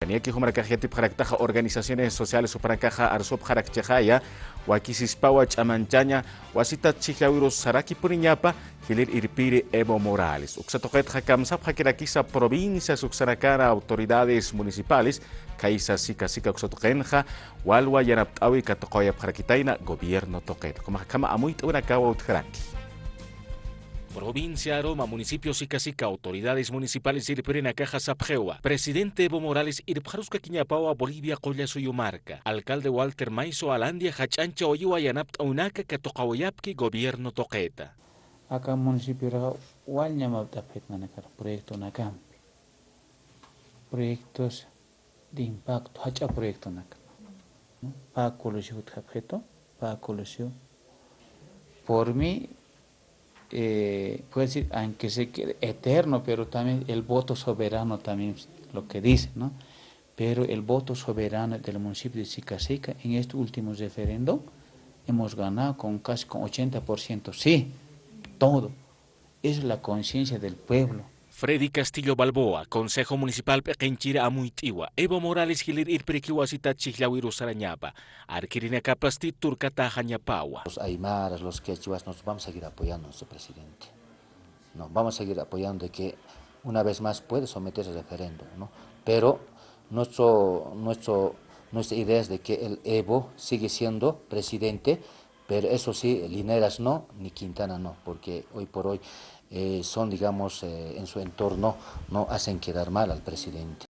Kaniaki Humaracajeti Paraktaja, organizaciones sociales Suparacaja, Arsop Harakchajaya, Wakisispawa Chamanchaña, Wasita Chijawiros Saraki Puriñapa, Gilir Irpiri Evo Morales. Uxatoquet Hakamsap Hakirakisa provincia Suxanacara, autoridades municipales, Kaisa Sika Sika Uxatoquenja, Walwa Yanaptawi Katokoya Parakitaina, gobierno Toquet. Como Hakama Amuit Unakawa Utjaraki. Provincia Aroma, municipio Sicasica, autoridades municipales Irperena Caja Sapjewa, presidente Evo Morales Irpjaruska Quiñapaua, Bolivia Colla Suyumarca, alcalde Walter Maiso Alandia Hachancha Oyiwa Yanapt Aunaka Katokawyapki, gobierno Toqueta. Acá municipio Walñamapta Petnanacar, proyecto Nakampi. Proyectos de impacto, hacha proyecto Nakam. Pa colusio objeto, pa colusio. Por mí, puede decir, aunque se quede eterno, pero también el voto soberano también lo que dice, ¿no? Pero el voto soberano del municipio de Sicasica en este último referéndum hemos ganado con casi con 80%, sí, todo. Es la conciencia del pueblo. Freddy Castillo Balboa, Consejo Municipal Pequenchira Amuitiwa, Evo Morales Gilir Irprequiwasita Chihlawiru Sarañapa, Arquirina Capasti Turcata Jañapawa. Los aymaras, los quechuas, nos vamos a seguir apoyando a nuestro presidente. No, vamos a seguir apoyando de que una vez más puede someterse al referéndum, ¿no? Pero nuestra idea es de que el Evo sigue siendo presidente, pero eso sí, Lineras no, ni Quintana no, porque hoy por hoy son, digamos, en su entorno, no hacen quedar mal al presidente.